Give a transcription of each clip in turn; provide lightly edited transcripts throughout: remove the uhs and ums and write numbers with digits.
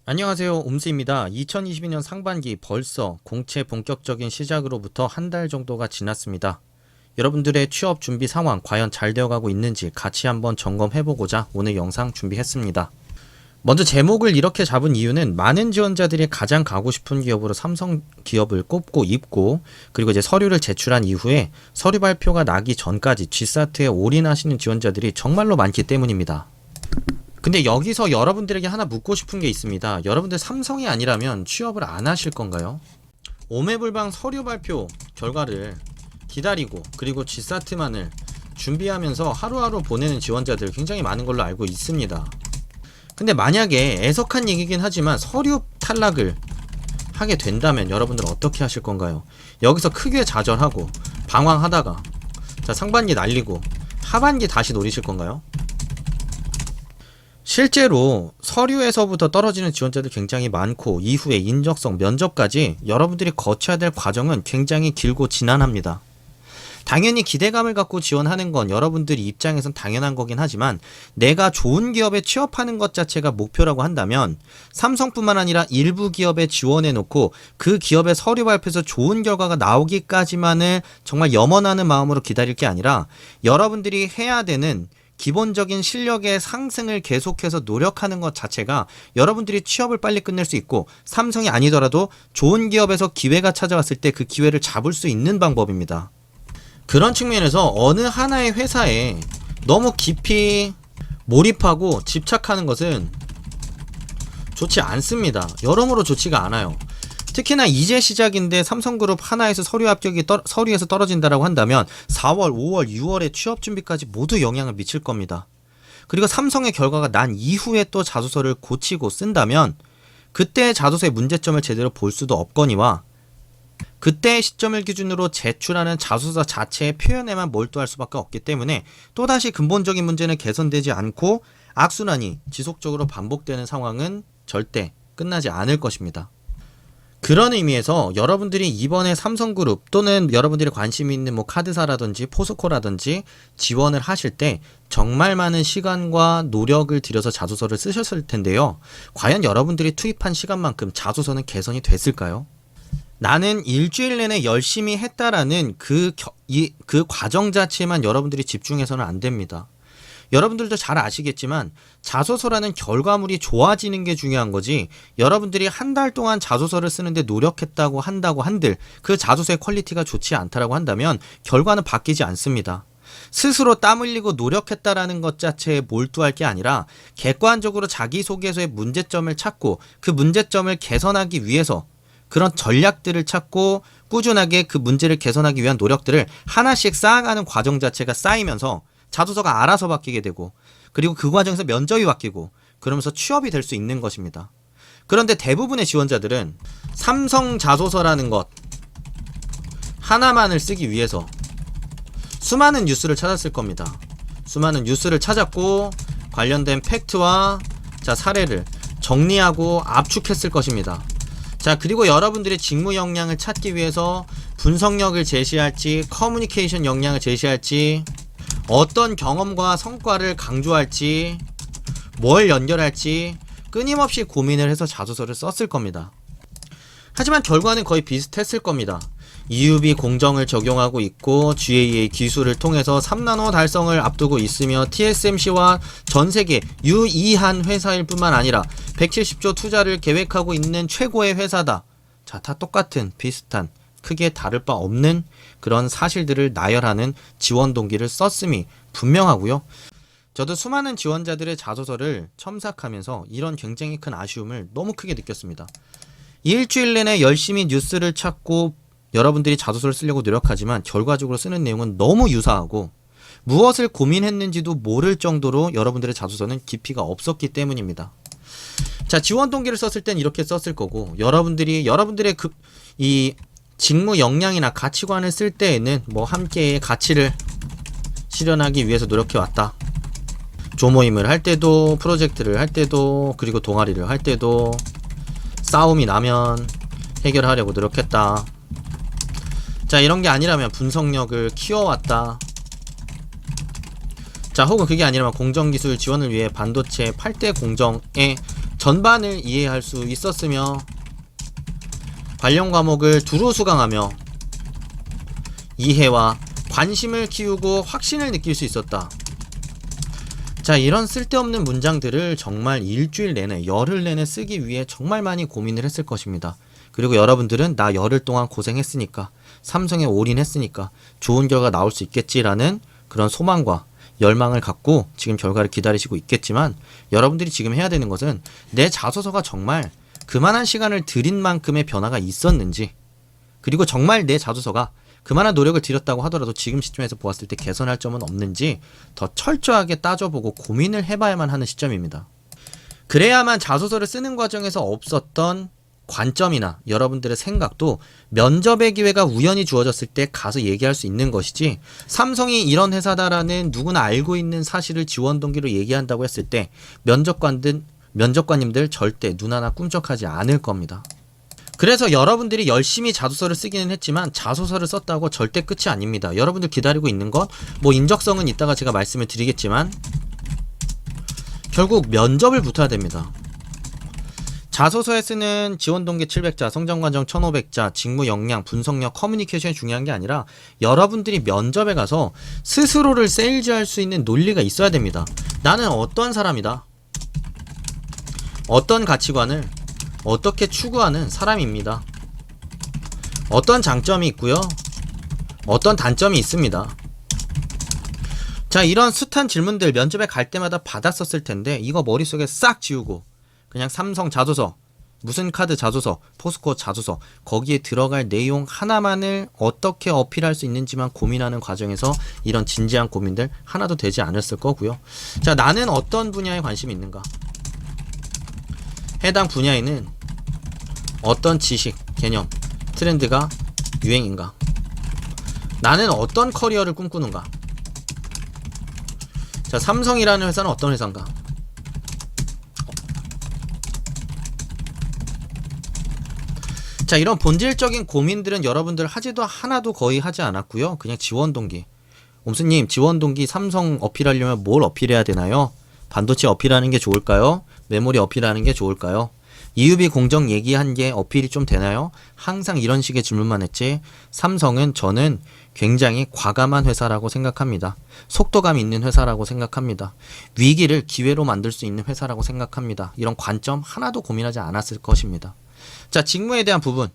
안녕하세요. 옴스입니다. 2022년 상반기 벌써 공채 본격적인 시작으로부터 한 달 정도가 지났습니다. 여러분들의 취업 준비 상황 과연 잘 되어가고 있는지 같이 한번 점검해보고자 오늘 영상 준비했습니다. 먼저 제목을 이렇게 잡은 이유는 많은 지원자들이 가장 가고 싶은 기업으로 삼성 기업을 꼽고 있고, 그리고 이제 서류를 제출한 이후에 서류 발표가 나기 전까지 G사트에 올인하시는 지원자들이 정말로 많기 때문입니다. 근데 여기서 여러분들에게 하나 묻고 싶은 게 있습니다. 여러분들 삼성이 아니라면 취업을 안 하실 건가요? 오매불방 서류 발표 결과를 기다리고 그리고 G사트만을 준비하면서 하루하루 보내는 지원자들 굉장히 많은 걸로 알고 있습니다. 근데 만약에 애석한 얘기긴 하지만 서류 탈락을 하게 된다면 여러분들 어떻게 하실 건가요? 여기서 크게 좌절하고 방황하다가 상반기 날리고 하반기 다시 노리실 건가요? 실제로 서류에서부터 떨어지는 지원자들 굉장히 많고, 이후에 인적성, 면접까지 여러분들이 거쳐야 될 과정은 굉장히 길고 지난합니다. 당연히 기대감을 갖고 지원하는 건 여러분들 입장에선 당연한 거긴 하지만, 내가 좋은 기업에 취업하는 것 자체가 목표라고 한다면 삼성뿐만 아니라 일부 기업에 지원해 놓고 그 기업의 서류 발표에서 좋은 결과가 나오기까지만을 정말 염원하는 마음으로 기다릴 게 아니라, 여러분들이 해야 되는 기본적인 실력의 상승을 계속해서 노력하는 것 자체가 여러분들이 취업을 빨리 끝낼 수 있고, 삼성이 아니더라도 좋은 기업에서 기회가 찾아왔을 때 그 기회를 잡을 수 있는 방법입니다. 그런 측면에서 어느 하나의 회사에 너무 깊이 몰입하고 집착하는 것은 좋지 않습니다. 여러모로 좋지가 않아요. 특히나 이제 시작인데 삼성그룹 하나에서 서류 합격이 서류에서 떨어진다라고 한다면 4월, 5월, 6월에 취업 준비까지 모두 영향을 미칠 겁니다. 그리고 삼성의 결과가 난 이후에 또 자소서를 고치고 쓴다면 그때의 자소서의 문제점을 제대로 볼 수도 없거니와, 그때의 시점을 기준으로 제출하는 자소서 자체의 표현에만 몰두할 수밖에 없기 때문에 또다시 근본적인 문제는 개선되지 않고 악순환이 지속적으로 반복되는 상황은 절대 끝나지 않을 것입니다. 그런 의미에서 여러분들이 이번에 삼성그룹 또는 여러분들이 관심이 있는 카드사라든지 포스코라든지 지원을 하실 때 정말 많은 시간과 노력을 들여서 자소서를 쓰셨을 텐데요. 과연 여러분들이 투입한 시간만큼 자소서는 개선이 됐을까요? 나는 일주일 내내 열심히 했다라는 그 과정 자체만 여러분들이 집중해서는 안 됩니다. 여러분들도 잘 아시겠지만 자소서라는 결과물이 좋아지는 게 중요한 거지, 여러분들이 한 달 동안 자소서를 쓰는데 노력했다고 한들 그 자소서의 퀄리티가 좋지 않다라고 한다면 결과는 바뀌지 않습니다. 스스로 땀 흘리고 노력했다라는 것 자체에 몰두할 게 아니라 객관적으로 자기소개서의 문제점을 찾고 그 문제점을 개선하기 위해서 그런 전략들을 찾고 꾸준하게 그 문제를 개선하기 위한 노력들을 하나씩 쌓아가는 과정 자체가 쌓이면서 자소서가 알아서 바뀌게 되고, 그리고 그 과정에서 면접이 바뀌고, 그러면서 취업이 될 수 있는 것입니다. 그런데 대부분의 지원자들은 삼성 자소서라는 것 하나만을 쓰기 위해서 수많은 뉴스를 찾았을 겁니다. 수많은 뉴스를 찾았고 관련된 팩트와 사례를 정리하고 압축했을 것입니다. 그리고 여러분들의 직무 역량을 찾기 위해서 분석력을 제시할지, 커뮤니케이션 역량을 제시할지, 어떤 경험과 성과를 강조할지, 뭘 연결할지 끊임없이 고민을 해서 자소서를 썼을 겁니다. 하지만 결과는 거의 비슷했을 겁니다. EUV 공정을 적용하고 있고 GAA 기술을 통해서 3나노 달성을 앞두고 있으며 TSMC와 전세계 유의한 회사일 뿐만 아니라 170조 투자를 계획하고 있는 최고의 회사다. 다 똑같은 비슷한 크게 다를 바 없는 그런 사실들을 나열하는 지원 동기를 썼음이 분명하고요. 저도 수많은 지원자들의 자소서를 첨삭하면서 이런 굉장히 큰 아쉬움을 너무 크게 느꼈습니다. 일주일 내내 열심히 뉴스를 찾고 여러분들이 자소서를 쓰려고 노력하지만 결과적으로 쓰는 내용은 너무 유사하고 무엇을 고민했는지도 모를 정도로 여러분들의 자소서는 깊이가 없었기 때문입니다. 지원 동기를 썼을 땐 이렇게 썼을 거고, 여러분들의 이 직무 역량이나 가치관을 쓸 때에는 함께의 가치를 실현하기 위해서 노력해왔다. 조모임을 할 때도, 프로젝트를 할 때도, 그리고 동아리를 할 때도 싸움이 나면 해결하려고 노력했다. 이런 게 아니라면 분석력을 키워왔다. 혹은 그게 아니라면 공정기술 지원을 위해 반도체 8대 공정에 전반을 이해할 수 있었으며 관련 과목을 두루 수강하며 이해와 관심을 키우고 확신을 느낄 수 있었다. 자, 이런 쓸데없는 문장들을 정말 일주일 내내, 열흘 내내 쓰기 위해 정말 많이 고민을 했을 것입니다. 그리고 여러분들은 나 열흘 동안 고생했으니까, 삼성에 올인했으니까 좋은 결과 나올 수 있겠지라는 그런 소망과 열망을 갖고 지금 결과를 기다리시고 있겠지만, 여러분들이 지금 해야 되는 것은 내 자소서가 정말 그만한 시간을 들인 만큼의 변화가 있었는지, 그리고 정말 내 자소서가 그만한 노력을 들였다고 하더라도 지금 시점에서 보았을 때 개선할 점은 없는지 더 철저하게 따져보고 고민을 해봐야만 하는 시점입니다. 그래야만 자소서를 쓰는 과정에서 없었던 관점이나 여러분들의 생각도 면접의 기회가 우연히 주어졌을 때 가서 얘기할 수 있는 것이지, 삼성이 이런 회사다라는 누구나 알고 있는 사실을 지원 동기로 얘기한다고 했을 때 면접관님들 절대 눈 하나 꿈쩍하지 않을 겁니다. 그래서 여러분들이 열심히 자소서를 쓰기는 했지만 자소서를 썼다고 절대 끝이 아닙니다. 여러분들 기다리고 있는 건 뭐 인적성은 이따가 제가 말씀을 드리겠지만 결국 면접을 붙어야 됩니다. 자소서에 쓰는 지원 동기 700자, 성장 과정 1500자, 직무 역량, 분석력, 커뮤니케이션이 중요한 게 아니라 여러분들이 면접에 가서 스스로를 세일즈할 수 있는 논리가 있어야 됩니다. 나는 어떤 사람이다. 어떤 가치관을 어떻게 추구하는 사람입니다. 어떤 장점이 있고요. 어떤 단점이 있습니다. 자, 이런 숱한 질문들 면접에 갈 때마다 받았었을 텐데 이거 머릿속에 싹 지우고 그냥 삼성 자소서, 무슨 카드 자소서, 포스코 자소서, 거기에 들어갈 내용 하나만을 어떻게 어필할 수 있는지만 고민하는 과정에서 이런 진지한 고민들 하나도 되지 않았을 거고요. 자, 나는 어떤 분야에 관심이 있는가? 해당 분야에는 어떤 지식, 개념, 트렌드가 유행인가? 나는 어떤 커리어를 꿈꾸는가? 자, 삼성이라는 회사는 어떤 회사인가? 자, 이런 본질적인 고민들은 여러분들 하지도 하나도 거의 하지 않았고요. 그냥 지원 동기. 옴스님, 지원 동기 삼성 어필하려면 뭘 어필해야 되나요? 반도체 어필하는 게 좋을까요? 메모리 어필하는 게 좋을까요? EUV 공정 얘기한 게 어필이 좀 되나요? 항상 이런 식의 질문만 했지, 삼성은 저는 굉장히 과감한 회사라고 생각합니다. 속도감 있는 회사라고 생각합니다. 위기를 기회로 만들 수 있는 회사라고 생각합니다. 이런 관점 하나도 고민하지 않았을 것입니다. 자, 직무에 대한 부분.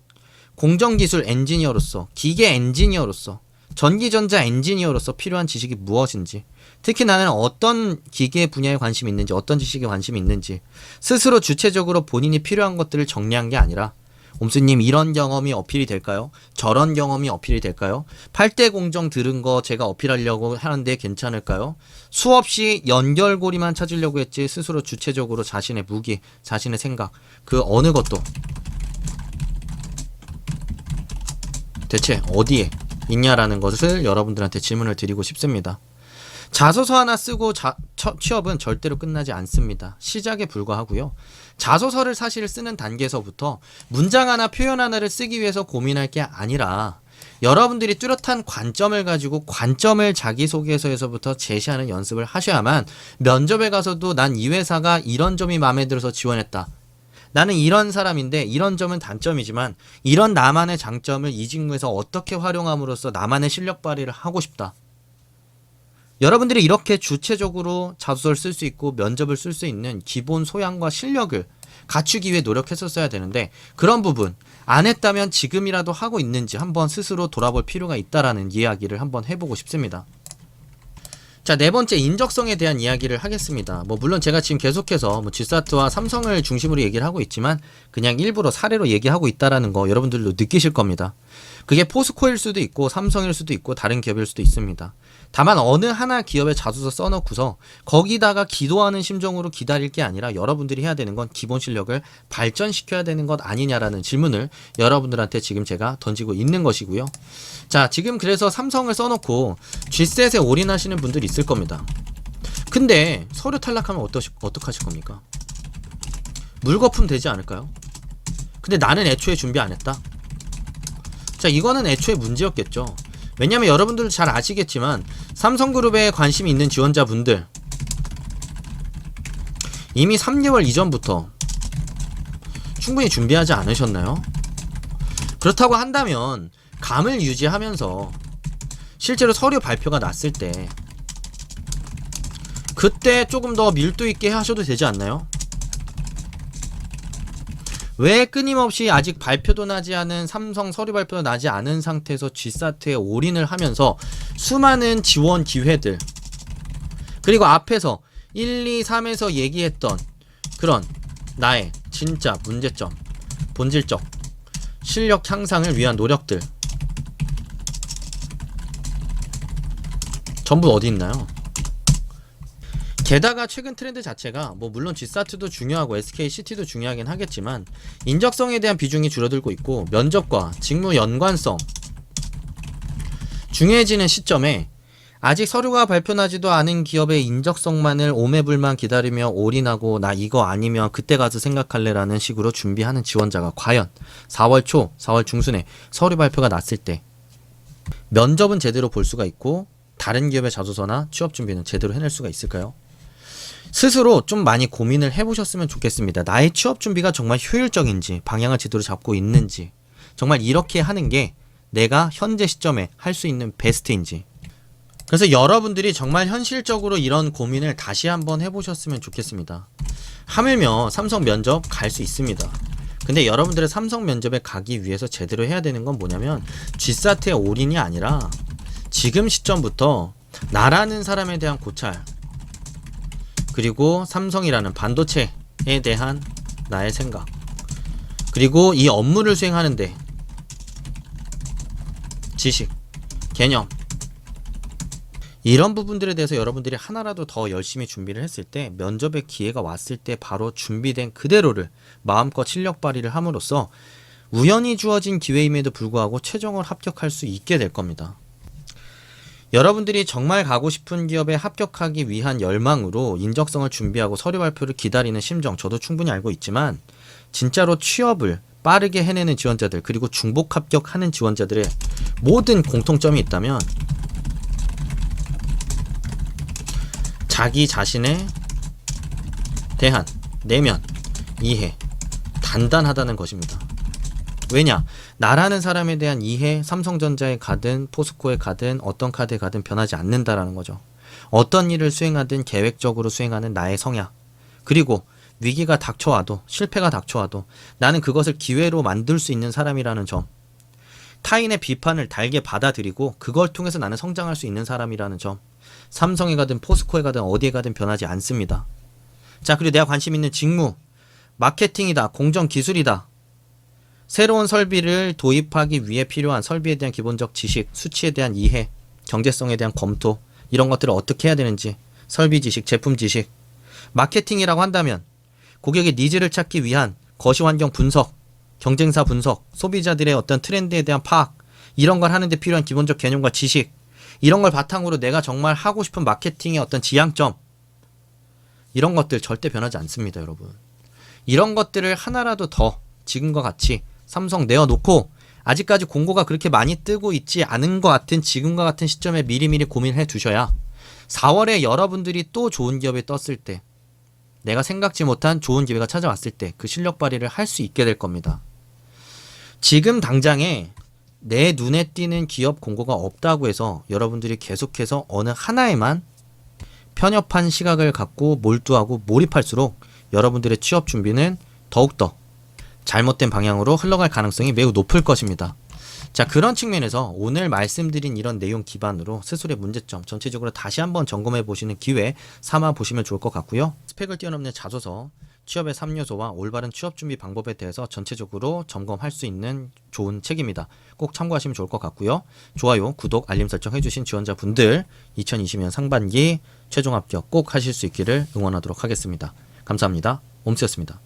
공정기술 엔지니어로서, 기계 엔지니어로서, 전기전자 엔지니어로서 필요한 지식이 무엇인지, 특히 나는 어떤 기계 분야에 관심이 있는지, 어떤 지식에 관심이 있는지 스스로 주체적으로 본인이 필요한 것들을 정리한 게 아니라, 옴스님 이런 경험이 어필이 될까요? 저런 경험이 어필이 될까요? 8대 공정 들은 거 제가 어필하려고 하는데 괜찮을까요? 수없이 연결고리만 찾으려고 했지 스스로 주체적으로 자신의 무기, 자신의 생각, 그 어느 것도 대체 어디에 있냐라는 것을 여러분들한테 질문을 드리고 싶습니다. 자소서 하나 쓰고 취업은 절대로 끝나지 않습니다. 시작에 불과하고요. 자소서를 사실 쓰는 단계에서부터 문장 하나, 표현 하나를 쓰기 위해서 고민할 게 아니라 여러분들이 뚜렷한 관점을 가지고 관점을 자기소개서에서부터 제시하는 연습을 하셔야만 면접에 가서도 난 이 회사가 이런 점이 마음에 들어서 지원했다. 나는 이런 사람인데 이런 점은 단점이지만 이런 나만의 장점을 이 직무에서 어떻게 활용함으로써 나만의 실력 발휘를 하고 싶다. 여러분들이 이렇게 주체적으로 자소서를 쓸 수 있고 면접을 쓸 수 있는 기본 소양과 실력을 갖추기 위해 노력했었어야 되는데, 그런 부분 안 했다면 지금이라도 하고 있는지 한번 스스로 돌아볼 필요가 있다라는 이야기를 한번 해보고 싶습니다. 자, 네 번째, 인적성에 대한 이야기를 하겠습니다. 물론 제가 지금 계속해서 G사트와 삼성을 중심으로 얘기를 하고 있지만 그냥 일부러 사례로 얘기하고 있다라는 거 여러분들도 느끼실 겁니다. 그게 포스코일 수도 있고 삼성일 수도 있고 다른 기업일 수도 있습니다. 다만 어느 하나 기업에 자소서 써놓고서 거기다가 기도하는 심정으로 기다릴 게 아니라 여러분들이 해야 되는 건 기본 실력을 발전시켜야 되는 것 아니냐라는 질문을 여러분들한테 지금 제가 던지고 있는 것이고요. 자, 지금 그래서 삼성을 써놓고 G셋에 올인하시는 분들이 있을 겁니다. 근데 서류 탈락하면 어떡하실 겁니까? 물거품 되지 않을까요? 근데 나는 애초에 준비 안 했다? 자, 이거는 애초에 문제였겠죠. 왜냐면 여러분들도 잘 아시겠지만 삼성그룹에 관심이 있는 지원자분들 이미 3개월 이전부터 충분히 준비하지 않으셨나요? 그렇다고 한다면 감을 유지하면서 실제로 서류 발표가 났을 때 그때 조금 더 밀도 있게 하셔도 되지 않나요? 왜 끊임없이 아직 발표도 나지 않은 삼성 서류 발표도 나지 않은 상태에서 G사트에 올인을 하면서 수많은 지원 기회들, 그리고 앞에서 1, 2, 3에서 얘기했던 그런 나의 진짜 문제점, 본질적 실력 향상을 위한 노력들 전부 어디 있나요? 게다가 최근 트렌드 자체가 뭐 물론 G사트도 중요하고 SKCT도 중요하긴 하겠지만 인적성에 대한 비중이 줄어들고 있고 면접과 직무 연관성 중요해지는 시점에 아직 서류가 발표나지도 않은 기업의 인적성만을 오매불만 기다리며 올인하고 나 이거 아니면 그때 가서 생각할래 라는 식으로 준비하는 지원자가 과연 4월 초, 4월 중순에 서류 발표가 났을 때 면접은 제대로 볼 수가 있고 다른 기업의 자소서나 취업 준비는 제대로 해낼 수가 있을까요? 스스로 좀 많이 고민을 해보셨으면 좋겠습니다. 나의 취업 준비가 정말 효율적인지, 방향을 제대로 잡고 있는지, 정말 이렇게 하는 게 내가 현재 시점에 할 수 있는 베스트인지. 그래서 여러분들이 정말 현실적으로 이런 고민을 다시 한번 해보셨으면 좋겠습니다. 하물며 삼성 면접 갈 수 있습니다. 근데 여러분들의 삼성 면접에 가기 위해서 제대로 해야 되는 건 뭐냐면 G사트의 올인이 아니라 지금 시점부터 나라는 사람에 대한 고찰, 그리고 삼성이라는 반도체에 대한 나의 생각, 그리고 이 업무를 수행하는데 지식, 개념, 이런 부분들에 대해서 여러분들이 하나라도 더 열심히 준비를 했을 때 면접의 기회가 왔을 때 바로 준비된 그대로를 마음껏 실력 발휘를 함으로써 우연히 주어진 기회임에도 불구하고 최종을 합격할 수 있게 될 겁니다. 여러분들이 정말 가고 싶은 기업에 합격하기 위한 열망으로 인적성을 준비하고 서류 발표를 기다리는 심정 저도 충분히 알고 있지만 진짜로 취업을 빠르게 해내는 지원자들, 그리고 중복 합격하는 지원자들의 모든 공통점이 있다면 자기 자신에 대한 내면, 이해, 단단하다는 것입니다. 왜냐? 나라는 사람에 대한 이해, 삼성전자에 가든 포스코에 가든 어떤 카드에 가든 변하지 않는다라는 거죠. 어떤 일을 수행하든 계획적으로 수행하는 나의 성향, 그리고 위기가 닥쳐와도, 실패가 닥쳐와도 나는 그것을 기회로 만들 수 있는 사람이라는 점, 타인의 비판을 달게 받아들이고 그걸 통해서 나는 성장할 수 있는 사람이라는 점, 삼성에 가든 포스코에 가든 어디에 가든 변하지 않습니다. 자, 그리고 내가 관심 있는 직무, 마케팅이다, 공정 기술이다, 새로운 설비를 도입하기 위해 필요한 설비에 대한 기본적 지식, 수치에 대한 이해, 경제성에 대한 검토, 이런 것들을 어떻게 해야 되는지, 설비 지식, 제품 지식, 마케팅이라고 한다면 고객의 니즈를 찾기 위한 거시환경 분석, 경쟁사 분석, 소비자들의 어떤 트렌드에 대한 파악, 이런 걸 하는데 필요한 기본적 개념과 지식, 이런 걸 바탕으로 내가 정말 하고 싶은 마케팅의 어떤 지향점, 이런 것들 절대 변하지 않습니다, 여러분. 이런 것들을 하나라도 더 지금과 같이 삼성 내어놓고 아직까지 공고가 그렇게 많이 뜨고 있지 않은 것 같은 지금과 같은 시점에 미리미리 고민해 두셔야 4월에 여러분들이 또 좋은 기업에 떴을 때, 내가 생각지 못한 좋은 기회가 찾아왔을 때 그 실력 발휘를 할 수 있게 될 겁니다. 지금 당장에 내 눈에 띄는 기업 공고가 없다고 해서 여러분들이 계속해서 어느 하나에만 편협한 시각을 갖고 몰두하고 몰입할수록 여러분들의 취업 준비는 더욱더 잘못된 방향으로 흘러갈 가능성이 매우 높을 것입니다. 자, 그런 측면에서 오늘 말씀드린 이런 내용 기반으로 스스로의 문제점 전체적으로 다시 한번 점검해 보시는 기회 삼아 보시면 좋을 것 같고요. 스펙을 뛰어넘는 자소서, 취업의 3요소와 올바른 취업 준비 방법에 대해서 전체적으로 점검할 수 있는 좋은 책입니다. 꼭 참고하시면 좋을 것 같고요. 좋아요, 구독, 알림 설정 해주신 지원자분들 2020년 상반기 최종 합격 꼭 하실 수 있기를 응원하도록 하겠습니다. 감사합니다. 옴스였습니다.